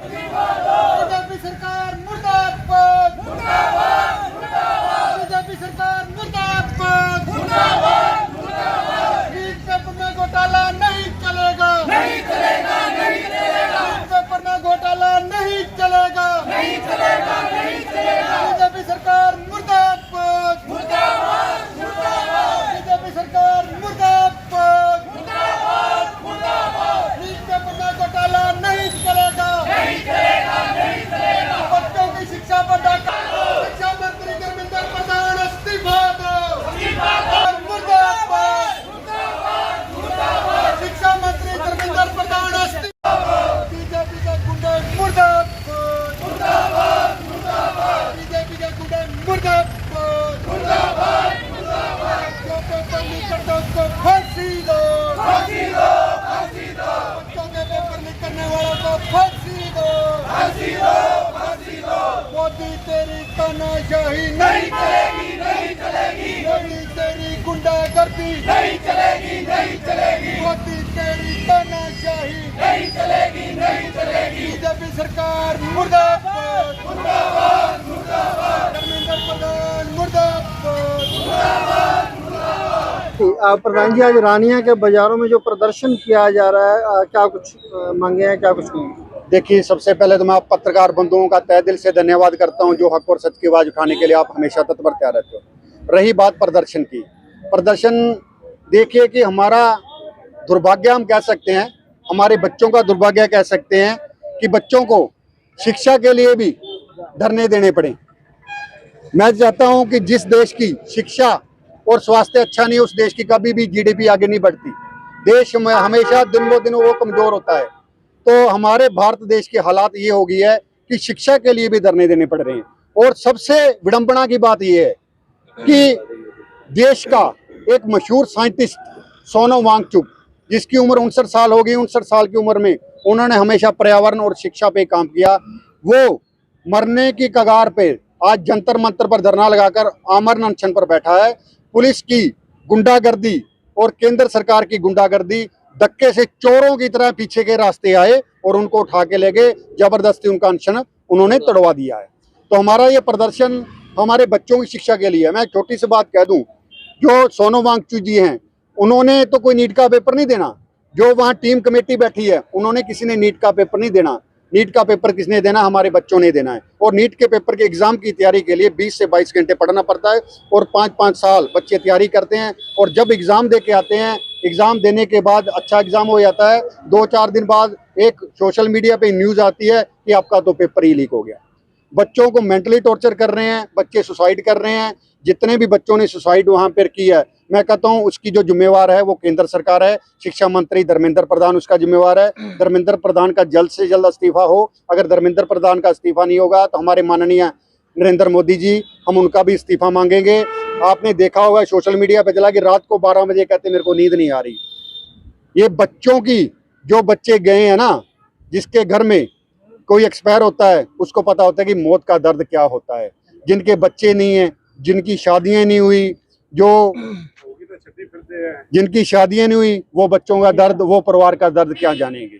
BJP सरकार मुर्दाबाद, BJP सरकार मुर्दाबाद, नीट पेपर में घोटाला नहीं चलेगा, नीट पेपर में घोटाला नहीं चलेगा, बीजेपी सरकार मुर्दाबाद, बीजेपी सरकार मुर्दाबाद, नीट पेपर में घोटाला नहीं चलेगा, बच्चों की शिक्षा पर डाका, शिक्षा मंत्री धर्मेंद्र प्रधान इस्तीफा दो, मुर्दाबाद, शिक्षा मंत्री धर्मेंद्र प्रधान इस्तीफा, बीजेपी के गुंडे मुर्दाबाद, बीजेपी के गुंडे मुर्दाबाद, जो पेपर लीक करते उसको फांसी दो, बच्चों के पेपर लीक करने वालों को फांसी दो, मोदी तेरी तानाशाही नहीं चलेगी, मोदी तेरी गुंडागर्दी नहीं चलेगी, मोदी तेरी तानाशाही नहीं चलेगी, बीजेपी सरकार मुर्दाबाद, धर्मेंद्र प्रधान मुर्दाबाद। प्रधान जी, आज रानिया के बाजारों में जो प्रदर्शन किया जा रहा है, क्या कुछ मांगे हैं, क्या कुछ नहीं? देखिए, सबसे पहले तो मैं आप पत्रकार बंधुओं का तहे दिल से धन्यवाद करता हूं जो हक और सच की आवाज उठाने के लिए आप हमेशा तत्पर तैयार रहते हो। रही बात प्रदर्शन की, प्रदर्शन देखिए कि हमारा दुर्भाग्य हम कह सकते हैं, हमारे बच्चों का दुर्भाग्य कह सकते हैं कि बच्चों को शिक्षा के लिए भी धरने देने पड़े। मैं चाहता हूं कि जिस देश की शिक्षा और स्वास्थ्य अच्छा नहीं, उस देश की कभी भी जीडीपी आगे नहीं बढ़ती। देश में हमेशा दिन ब दिन वो कमजोर होता है। तो हमारे भारत देश की हालात ये हो गई है कि शिक्षा के लिए भी धरने देने पड़ रहे हैं। और सबसे विडंबना की बात ये है कि देश का एक मशहूर साइंटिस्ट सोनम वांगचुक, जिसकी उम्र 59 साल हो गई, 59 साल की उम्र में उन्होंने हमेशा पर्यावरण और शिक्षा पे काम किया, वो मरने की कगार पे आज जंतर मंतर पर धरना लगाकर आमरण अनशन पर बैठा है। पुलिस की गुंडागर्दी और केंद्र सरकार की गुंडागर्दी धक्के से चोरों की तरह पीछे के रास्ते आए और उनको उठा के ले गए, जबरदस्ती उनका अनशन उन्होंने तोड़वा दिया है। तो हमारा ये प्रदर्शन हमारे बच्चों की शिक्षा के लिए है। मैं छोटी सी बात कह दूं, जो सोनम वांगचुक जी हैं, उन्होंने तो कोई नीट का पेपर नहीं देना। जो वहाँ टीम कमेटी बैठी है, उन्होंने किसी ने नीट का पेपर नहीं देना। नीट का पेपर किसने देना? हमारे बच्चों ने देना है। और नीट के पेपर के एग्जाम की तैयारी के लिए 20 से 22 घंटे पढ़ना पड़ता है और 5-5 साल बच्चे तैयारी करते हैं। और जब एग्जाम दे के आते हैं, एग्जाम देने के बाद अच्छा एग्जाम हो जाता है, 2-4 दिन बाद एक सोशल मीडिया पे न्यूज आती है कि आपका तो पेपर ही लीक हो गया। बच्चों को मेंटली टॉर्चर कर रहे हैं, बच्चे सुसाइड कर रहे हैं। जितने भी बच्चों ने सुसाइड वहां पर की है, मैं कहता हूं उसकी जो जिम्मेवार है वो केंद्र सरकार है। शिक्षा मंत्री धर्मेंद्र प्रधान उसका जिम्मेवार है। धर्मेंद्र प्रधान का जल्द से जल्द इस्तीफा हो। अगर धर्मेंद्र प्रधान का इस्तीफा नहीं होगा तो हमारे माननीय नरेंद्र मोदी जी, हम उनका भी इस्तीफा मांगेंगे। आपने देखा होगा सोशल मीडिया पे चला कि रात को 12 बजे कहते मेरे को नींद नहीं आ रही। ये बच्चों की, जो बच्चे गए हैं ना, जिसके घर में कोई एक्सपायर होता है, उसको पता होता है कि मौत का दर्द क्या होता है। जिनके बच्चे नहीं है, जिनकी शादियां नहीं हुई, जिनकी शादियां नहीं हुई, वो बच्चों का दर्द, वो परिवार का दर्द क्या जानेंगे।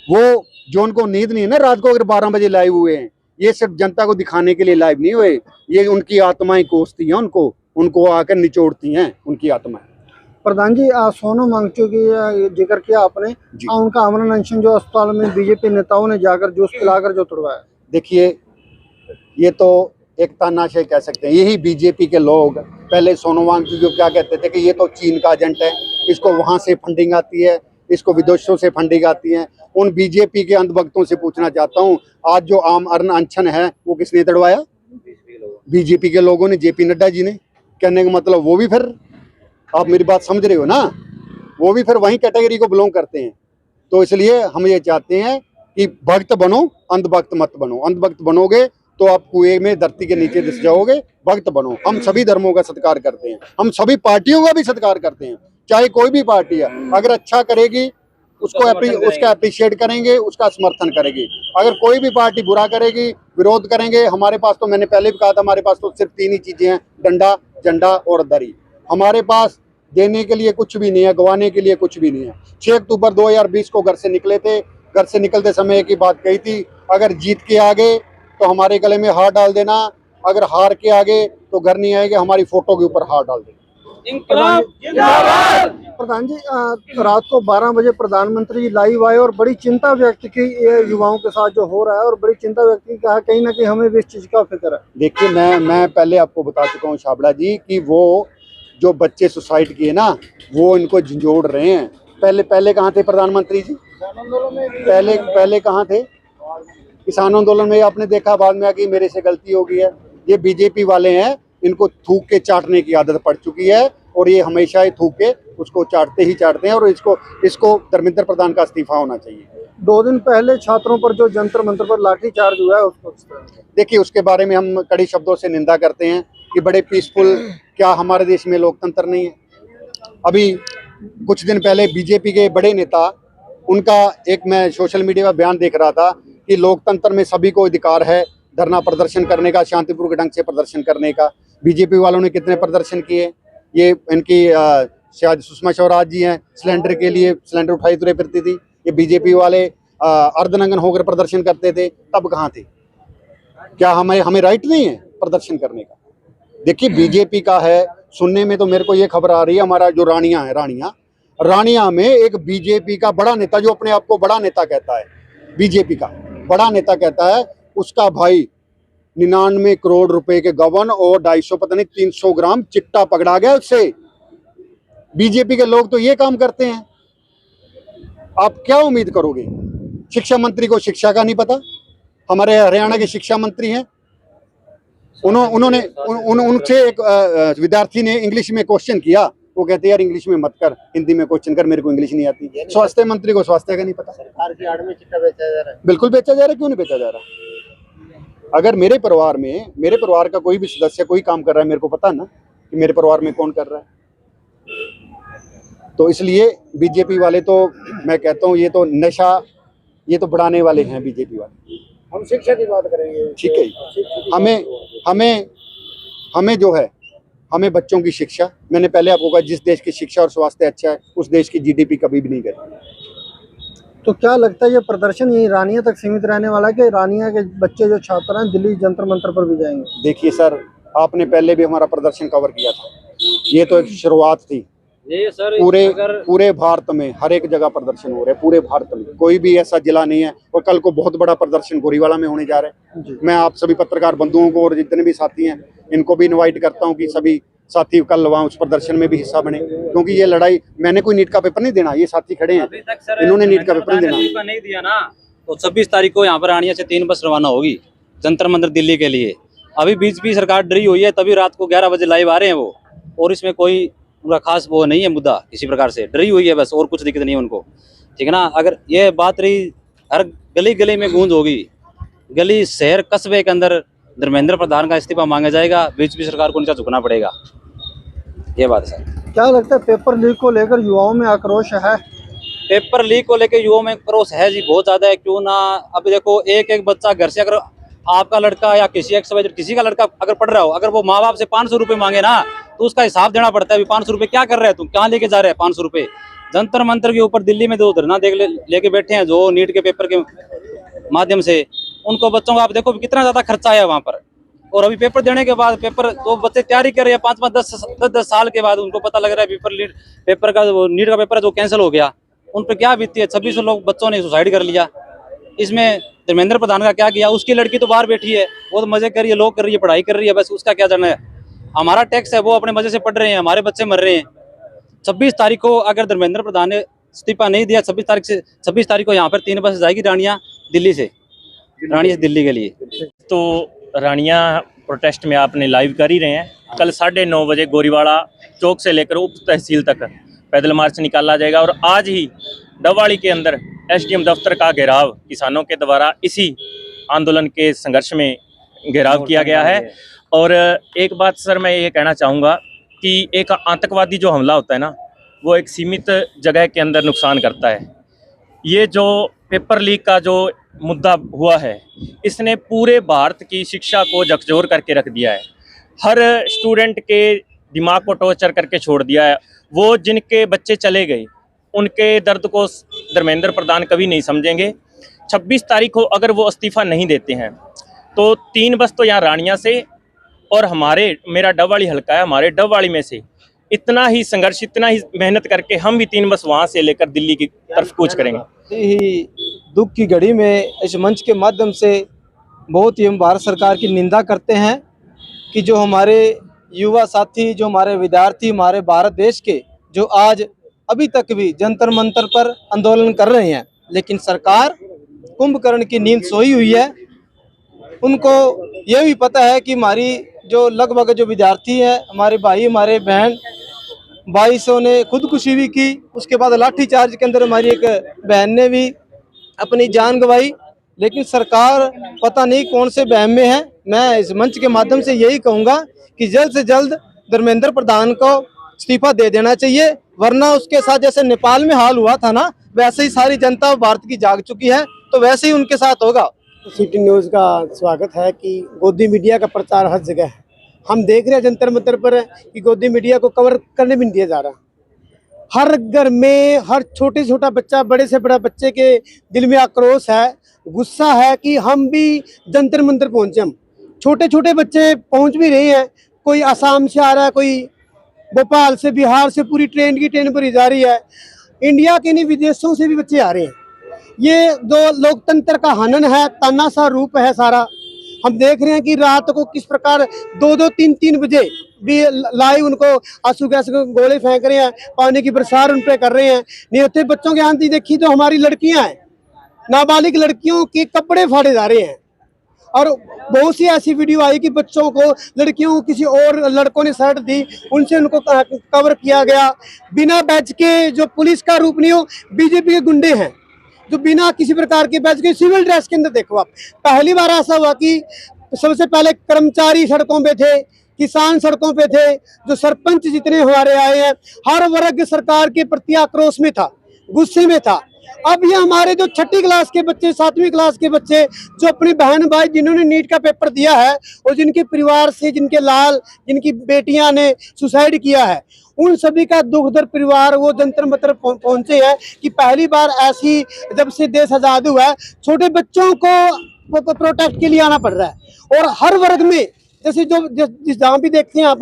वो जो उनको नींद नहीं है ना रात को, अगर 12 बजे लाइव हुए हैं, ये सिर्फ जनता को दिखाने के लिए लाइव नहीं हुए। ये उनकी आत्माएं कोसती हैं, उनको आकर निचोड़ती हैं उनकी आत्माएं। प्रधान जी, सोनम वांगचुक की जिक्र किया आपने, उनका आमरण अनशन जो अस्पताल में बीजेपी नेताओं ने जाकर जूस पिलाकर जो तोड़वाया, देखिए ये तो एक तानाशाही कह सकते हैं। यही बीजेपी के लोग पहले सोनम वांगचुक को क्या कहते थे कि ये तो चीन का एजेंट है, इसको वहां से फंडिंग आती है, इसको विदेशों से फंडिंग आती है। उन बीजेपी के अंधभक्तों से पूछना चाहता हूं, आज जो आमरण अनशन है वो किसने तड़वाया? बीजेपी के लोगों ने, जेपी नड्डा जी ने। कहने का मतलब वो भी फिर, आप मेरी बात समझ रहे हो ना, वो भी फिर वही कैटेगरी को बिलोंग करते हैं। तो इसलिए हम ये चाहते हैं कि भक्त बनो, अंधभक्त मत बनो। अंधभक्त बनोगे तो आप कुएं में, धरती के नीचे दिस जाओगे। भक्त बनो। हम सभी धर्मों का सत्कार करते हैं, हम सभी पार्टियों का भी सत्कार करते हैं, चाहे कोई भी पार्टी है। अगर अच्छा करेगी उसका अप्रिशिएट करेंगे, उसका समर्थन करेंगे। अगर कोई भी पार्टी बुरा करेगी, विरोध करेंगे। हमारे पास तो, मैंने पहले भी कहा था, हमारे पास तो सिर्फ 3 ही चीजें हैं, डंडा, झंडा और दरी। हमारे पास देने के लिए कुछ भी नहीं है, गंवाने के लिए कुछ भी नहीं है। 6 अक्टूबर 2020 को घर से निकले थे। घर से निकलते समय एक ही बात कही थी अगर जीत के आगे तो हमारे गले में हार डाल देना, अगर हार के आगे तो घर नहीं आएंगे, हमारी फोटो के ऊपर हार डाल देना। प्रधान जी, रात को 12 बजे प्रधानमंत्री जी लाइव आए और बड़ी चिंता व्यक्त की ये युवाओं के साथ जो हो रहा है, और बड़ी चिंता व्यक्त की, कहा कहीं ना कहीं हमें भी इस चीज का फिक्र है। देखिए, मैं पहले आपको बता चुका हूँ छाबड़ा जी कि वो जो बच्चे सुसाइड किए ना, वो इनको झंझोड़ रहे हैं। पहले कहाँ थे प्रधानमंत्री जी? पहले कहाँ थे? किसान आंदोलन में आपने देखा, बाद में आके मेरे से गलती हो गई है। ये बीजेपी वाले हैं, इनको थूक के चाटने की आदत पड़ चुकी है, और ये हमेशा ही थूक के उसको चाटते हैं, और इसको धर्मेंद्र प्रधान का इस्तीफा होना चाहिए। 2 दिन पहले छात्रों पर जो जंतर मंतर पर लाठीचार्ज हुआ है उसको देखिए, उसके बारे में हम कड़ी शब्दों से निंदा करते हैं कि बड़े पीसफुल, क्या हमारे देश में लोकतंत्र नहीं है? अभी कुछ दिन पहले बीजेपी के बड़े नेता, उनका एक मैं सोशल मीडिया में बयान देख रहा था कि लोकतंत्र में सभी को अधिकार है धरना प्रदर्शन करने का, शांतिपूर्वक ढंग से प्रदर्शन करने का। बीजेपी वालों ने कितने प्रदर्शन किए? ये इनकी शायद सुषमा स्वराज जी हैं, सिलेंडर के लिए सिलेंडर उठाई तुरे फिरती थी। ये बीजेपी वाले अर्धनंगन होकर प्रदर्शन करते थे, तब कहाँ थे? क्या हमें राइट नहीं है प्रदर्शन करने का? देखिए, बीजेपी का है, सुनने में तो मेरे को ये खबर आ रही है, हमारा जो रानिया है, रानिया में एक बीजेपी का बड़ा नेता, जो अपने आप को बड़ा नेता कहता है, बीजेपी का बड़ा नेता कहता है, उसका भाई 99 करोड़ रुपए के गबन और 250 पता नहीं 300 ग्राम चिट्टा पकड़ा गया उससे। बीजेपी के लोग तो ये काम करते हैं, आप क्या उम्मीद करोगे? शिक्षा मंत्री को शिक्षा का नहीं पता? हमारे हरियाणा के शिक्षा मंत्री हैं, उनसे एक विद्यार्थी ने इंग्लिश में क्वेश्चन किया, वो कहते यार इंग्लिश में मत कर, हिंदी में क्वेश्चन कर, मेरे को इंग्लिश नहीं आती। स्वास्थ्य मंत्री को स्वास्थ्य का नहीं पता। सरकार की आड़ में चिट्टा बेचा जा रहा है। बिल्कुल बेचा जा रहा है, क्यों नहीं बेचा जा रहा? अगर मेरे परिवार का कोई भी सदस्य कोई काम कर रहा है, मेरे को पता ना कि मेरे परिवार में कौन कर रहा है। तो इसलिए बीजेपी वाले तो, मैं कहता हूँ, ये तो नशा, ये तो बढ़ाने वाले हैं बीजेपी वाले। हम शिक्षा की बात करेंगे, ठीक है, हमें जो है, हमें बच्चों की शिक्षा, मैंने पहले आपको कहा, जिस देश की शिक्षा और स्वास्थ्य अच्छा है, उस देश की जीडीपी कभी भी नहीं घटेगी। तो क्या लगता है ये प्रदर्शन यही रानिया तक सीमित रहने वाला है कि रानिया के बच्चे जो छात्र हैं दिल्ली जंतर मंतर पर भी जाएंगे? देखिए सर, आपने पहले भी हमारा प्रदर्शन कवर किया था, ये तो एक शुरुआत थी। ये सर पूरे भारत में हर एक जगह प्रदर्शन हो रहे हैं, पूरे भारत में कोई भी ऐसा जिला नहीं है। और कल को बहुत बड़ा प्रदर्शन गोरीवाला में होने जा रहा है। मैं आप सभी पत्रकार बंधुओं को और जितने भी साथी हैं, इनको भी इनवाइट करता हूं कि सभी साथी कल वहाँ उस प्रदर्शन में भी हिस्सा बने, क्योंकि ये लड़ाई, मैंने कोई नीट का पेपर नहीं देना, ये साथी खड़े हैं, इन्होंने नीट का पेपर नहीं दिया ना। तो 26 तारीख को यहाँ पर रानिया से 3 बस रवाना होगी जंतर मंतर दिल्ली के लिए। अभी बीजेपी सरकार डरी हुई है, तभी रात को 11 बजे लाइव आ रहे हैं वो, और इसमें कोई उनका खास वो नहीं है मुद्दा, किसी प्रकार से डरी हुई है बस, और कुछ दिक्कत नहीं है उनको, ठीक है ना। अगर ये बात रही, हर गली गली में गूंज होगी, गली शहर कस्बे के अंदर धर्मेंद्र प्रधान का इस्तीफा मांगा जाएगा, बीजेपी सरकार को नीचे झुकना पड़ेगा, ये बात है सर। क्या लगता है पेपर लीक को लेकर युवाओं में आक्रोश है? पेपर लीक को लेकर युवाओं में आक्रोश है जी, बहुत ज्यादा है। क्यों ना, अब देखो एक बच्चा घर से, अगर आपका लड़का या किसी का लड़का अगर पढ़ रहा हो, अगर वो माँ बाप से 500 रुपये मांगे ना, तो उसका हिसाब देना पड़ता है। 500 रुपये क्या कर रहे हैं तुम, कहाँ लेके जा रहे हैं 500 रुपये? जंतर मंतर के ऊपर दिल्ली में जो धरना लेके बैठे हैं, जो नीट के पेपर के माध्यम से, उनको बच्चों का आप देखो कितना ज्यादा खर्चा आया वहाँ पर। और अभी पेपर देने के बाद, पेपर तो बच्चे तैयारी कर रहे हैं 5-10 साल के बाद, उनको पता लग रहा है पेपर का, नीट का पेपर जो कैंसिल हो गया, उन पर क्या बीती है। 2600 लोग बच्चों ने सुसाइड कर लिया। इसमें धर्मेंद्र प्रधान का क्या किया? उसकी लड़की तो बाहर बैठी है, वो तो मजे कर रही है, लोग कर रही है, पढ़ाई कर रही है, बस उसका क्या जाना है। हमारा टैक्स है, वो अपने मजे से पढ़ रहे हैं, हमारे बच्चे मर रहे हैं। 26 तारीख को अगर धर्मेंद्र प्रधान ने इस्तीफा नहीं दिया, 26 तारीख को यहाँ पर 3 बस जाएगी रानिया से दिल्ली के लिए। तो रानिया प्रोटेस्ट में आपने लाइव कर ही रहे हैं। कल 9:30 बजे गोरीवाड़ा चौक से लेकर उप तहसील तक पैदल मार्च निकाला जाएगा, और आज ही डवाड़ी के अंदर एसडीएम दफ्तर का घेराव किसानों के द्वारा इसी आंदोलन के संघर्ष में घेराव किया गया है। और एक बात सर मैं ये कहना चाहूँगा कि एक आतंकवादी जो हमला होता है ना, वो एक सीमित जगह के अंदर नुकसान करता है। ये जो पेपर लीक का जो मुद्दा हुआ है, इसने पूरे भारत की शिक्षा को झकझोर करके रख दिया है। हर स्टूडेंट के दिमाग को टॉर्चर करके छोड़ दिया है। वो जिनके बच्चे चले गए, उनके दर्द को धर्मेंद्र प्रधान कभी नहीं समझेंगे, 26 तारीख को अगर वो इस्तीफा नहीं देते हैं तो 3 बस तो यहाँ रानिया से और मेरा डबवाली हल्का है, हमारे डबवाली में से इतना ही संघर्ष, इतना ही मेहनत करके हम भी 3 बस वहाँ से लेकर दिल्ली की तरफ कूच करेंगे। ही दुख की घड़ी में इस मंच के माध्यम से बहुत ही हम भारत सरकार की निंदा करते हैं कि जो हमारे युवा साथी, जो हमारे विद्यार्थी, हमारे भारत देश के, जो आज अभी तक भी जंतर मंतर पर आंदोलन कर रहे हैं, लेकिन सरकार कुंभकर्ण की नींद सोई हुई है। उनको ये भी पता है कि हमारी जो लगभग जो विद्यार्थी हैं, हमारे भाई, हमारे बहन, 2200 ने खुदकुशी भी की। उसके बाद लाठीचार्ज के अंदर हमारी एक बहन ने भी अपनी जान गंवाई। लेकिन सरकार पता नहीं कौन से वहम में है। मैं इस मंच के माध्यम से यही कहूँगा कि जल्द से जल्द धर्मेंद्र प्रधान को इस्तीफा दे देना चाहिए, वरना उसके साथ जैसे नेपाल में हाल हुआ था ना, वैसे ही सारी जनता भारत की जाग चुकी है, तो वैसे ही उनके साथ होगा। सिटी न्यूज़ का स्वागत है कि गोदी मीडिया का प्रचार हर जगह है। हम देख रहे हैं जंतर मंतर पर कि गोदी मीडिया को कवर करने भी नहीं दिया जा रहा। हर घर में हर छोटे छोटा बच्चा, बड़े से बड़ा बच्चे के दिल में आक्रोश है, गुस्सा है कि हम भी जंतर मंतर पहुंचे। हम छोटे छोटे बच्चे पहुंच भी रहे हैं, कोई आसाम से आ रहा है, कोई भोपाल से, बिहार से, पूरी ट्रेन भरी जा रही है। इंडिया के नहीं, विदेशों से भी बच्चे आ रहे हैं। ये जो लोकतंत्र का हनन है, तानाशाह रूप है सारा। हम देख रहे हैं कि रात को किस प्रकार 2-2, 3-3 बजे भी लाइव उनको आंसू गैस के गोले फेंक रहे हैं, पानी की बरसात उन पर कर रहे हैं। निहत्थे बच्चों के आंधी देखी तो हमारी लड़कियां हैं, नाबालिग लड़कियों के कपड़े फाड़े जा रहे हैं। और बहुत सी ऐसी वीडियो आई कि बच्चों को, लड़कियों को किसी और लड़कों ने शर्ट दी, उनसे उनको कवर किया गया बिना बैच के। जो पुलिस का रूप नहीं हो, बीजेपी के गुंडे हैं जो बिना किसी प्रकार के बैच के सिविल ड्रेस के अंदर। देखो आप, पहली बार ऐसा हुआ कि सबसे पहले कर्मचारी सड़कों पे थे, किसान सड़कों पे थे, जो सरपंच जितने हमारे आए हैं, हर वर्ग सरकार के प्रति आक्रोश में था, गुस्से में था। अब ये हमारे जो 6ठी क्लास के बच्चे, 7वीं क्लास के बच्चे, जो अपने बहन भाई जिन्होंने नीट का पेपर दिया है और जिनके परिवार से, जिनके लाल, जिनकी बेटियां ने सुसाइड किया है, उन सभी का दुख दर्द परिवार वो जंतर मंतर पहुंचे हैं कि पहली बार ऐसी, जब से देश आजाद हुआ है, छोटे बच्चों को प्रोटेक्ट के लिए आना पड़ रहा है। और हर वर्ग में, जैसे जिस जहाँ भी देखते हैं आप,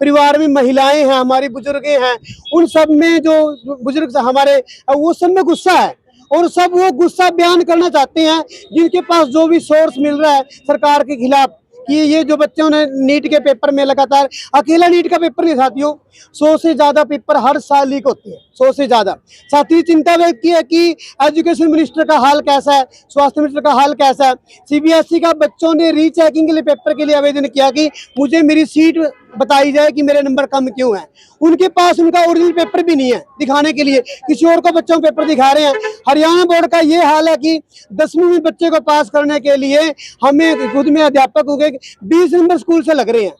परिवार में महिलाएं हैं, हमारी बुजुर्गें हैं, उन सब में जो बुजुर्ग हमारे, वो सब में गुस्सा है। और सब वो गुस्सा बयान करना चाहते हैं जिनके पास जो भी सोर्स मिल रहा है सरकार के खिलाफ, कि ये जो बच्चों ने नीट के पेपर में लगातार, अकेला नीट का पेपर नहीं साथियों, 100 से ज़्यादा पेपर हर साल लीक होते हैं, 100 से ज़्यादा। साथ ही चिंता व्यक्त की है कि एजुकेशन मिनिस्टर का हाल कैसा है, स्वास्थ्य मिनिस्टर का हाल कैसा है। सीबीएसई का बच्चों ने रीचेकिंग के लिए, पेपर के लिए आवेदन किया कि मुझे मेरी सीट बताई जाए कि मेरे नंबर कम क्यों है। उनके पास उनका ओरिजिनल पेपर भी नहीं है दिखाने के लिए, किसी और को बच्चों को पेपर दिखा रहे हैं। हरियाणा बोर्ड का ये हाल है कि 10वीं में बच्चे को पास करने के लिए हमें खुद में अध्यापक हो गए 20 नंबर स्कूल से लग रहे हैं,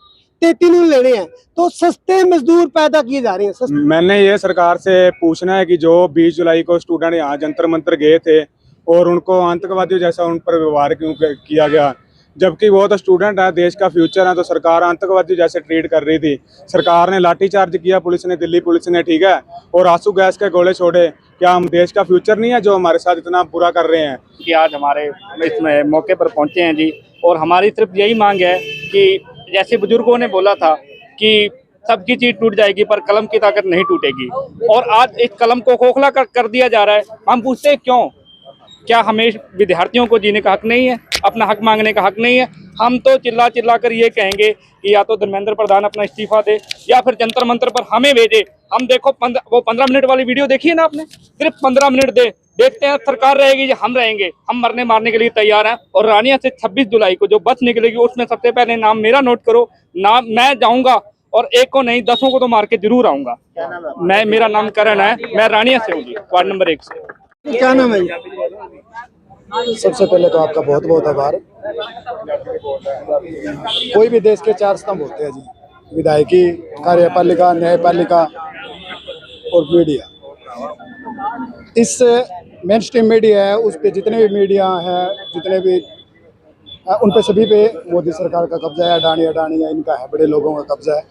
33 ले रहे हैं। तो सस्ते मजदूर पैदा किए जा रहे हैं। मैंने ये सरकार से पूछना है कि जो 20 जुलाई को स्टूडेंट यहाँ जंतर मंतर गए थे और उनको आतंकवादियों जैसा उन पर व्यवहार क्यों किया गया, जबकि वो तो स्टूडेंट है, देश का फ्यूचर है। तो सरकार आतंकवादी जैसे ट्रीट कर रही थी। सरकार ने लाठीचार्ज किया, पुलिस ने, दिल्ली पुलिस ने, ठीक है, और आंसू गैस के गोले छोड़े। क्या हम देश का फ्यूचर नहीं है जो हमारे साथ इतना बुरा कर रहे हैं? कि आज हमारे इसमें मौके पर पहुंचे हैं जी, और हमारी सिर्फ यही मांग है कि जैसे बुजुर्गों ने बोला था कि सबकी चीज टूट जाएगी पर कलम की ताकत नहीं टूटेगी, और आज इस कलम को खोखला कर दिया जा रहा है। हम पूछते हैं क्यों? क्या हमें विद्यार्थियों को जीने का हक नहीं है, अपना हक मांगने का हक नहीं है? हम तो चिल्ला चिल्ला कर ये कहेंगे कि या तो धर्मेंद्र प्रधान अपना इस्तीफा दे या फिर जंतर मंतर पर हमें भेजे। हम देखो वो 15 मिनट वाली वीडियो देखी है ना आपने, सिर्फ 15 मिनट देखते हैं सरकार रहेगी या हम रहेंगे। हम मरने मारने के लिए तैयार हैं। और रानिया से 26 जुलाई को जो बस निकलेगी उसमें सबसे पहले नाम मेरा नोट करो, नाम मैं जाऊंगा, और एक को नहीं 10 को तो मार के जरूर आऊंगा। मेरा नाम करण है, मैं रानिया से हूँ जी, वार्ड नंबर 1 से। क्या नाम है? सबसे पहले तो आपका बहुत बहुत आभार। कोई भी देश के 4 स्तंभ होते हैं जी, विधायकी, कार्यपालिका, न्यायपालिका और मीडिया। इस मेन स्ट्रीम मीडिया है, उस पे जितने भी मीडिया हैं, जितने भी उन पे सभी पे मोदी सरकार का कब्जा है। अडानी इनका है, बड़े लोगों का कब्जा है।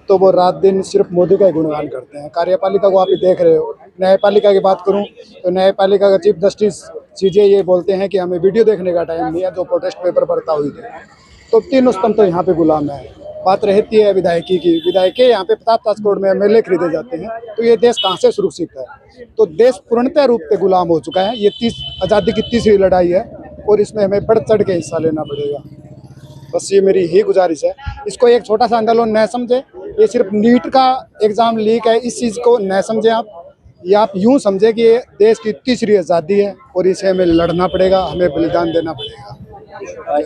तो वो रात दिन सिर्फ मोदी का ही गुणगान करते हैं। कार्यपालिका को आप ही देख रहे हो। न्यायपालिका की बात करूं तो न्यायपालिका का चीफ जस्टिस सीजे ये बोलते हैं कि हमें वीडियो देखने का टाइम नहीं है, जो प्रोटेस्ट पेपर पढ़ता हुई थे। तो तीनों स्तंभ तो यहाँ पे गुलाम है। बात रहती है विधायकी की, विधायकी यहाँ पे 50-50 करोड़ में एमएलए खरीदे जाते हैं, तो ये देश कहाँ से सुरक्षित है? तो देश पूर्णतः रूप से गुलाम हो चुका है। ये आज़ादी की तीसरी लड़ाई है और इसमें हमें बढ़ चढ़ के हिस्सा लेना पड़ेगा। बस ये मेरी ही गुजारिश है। इसको एक छोटा सा आंदोलन न समझे, ये सिर्फ नीट का एग्जाम लीक है, इस चीज़ को न समझे आप। या आप यूँ समझे कि ये देश की तीसरी आज़ादी है और इसे हमें लड़ना पड़ेगा, हमें बलिदान देना पड़ेगा।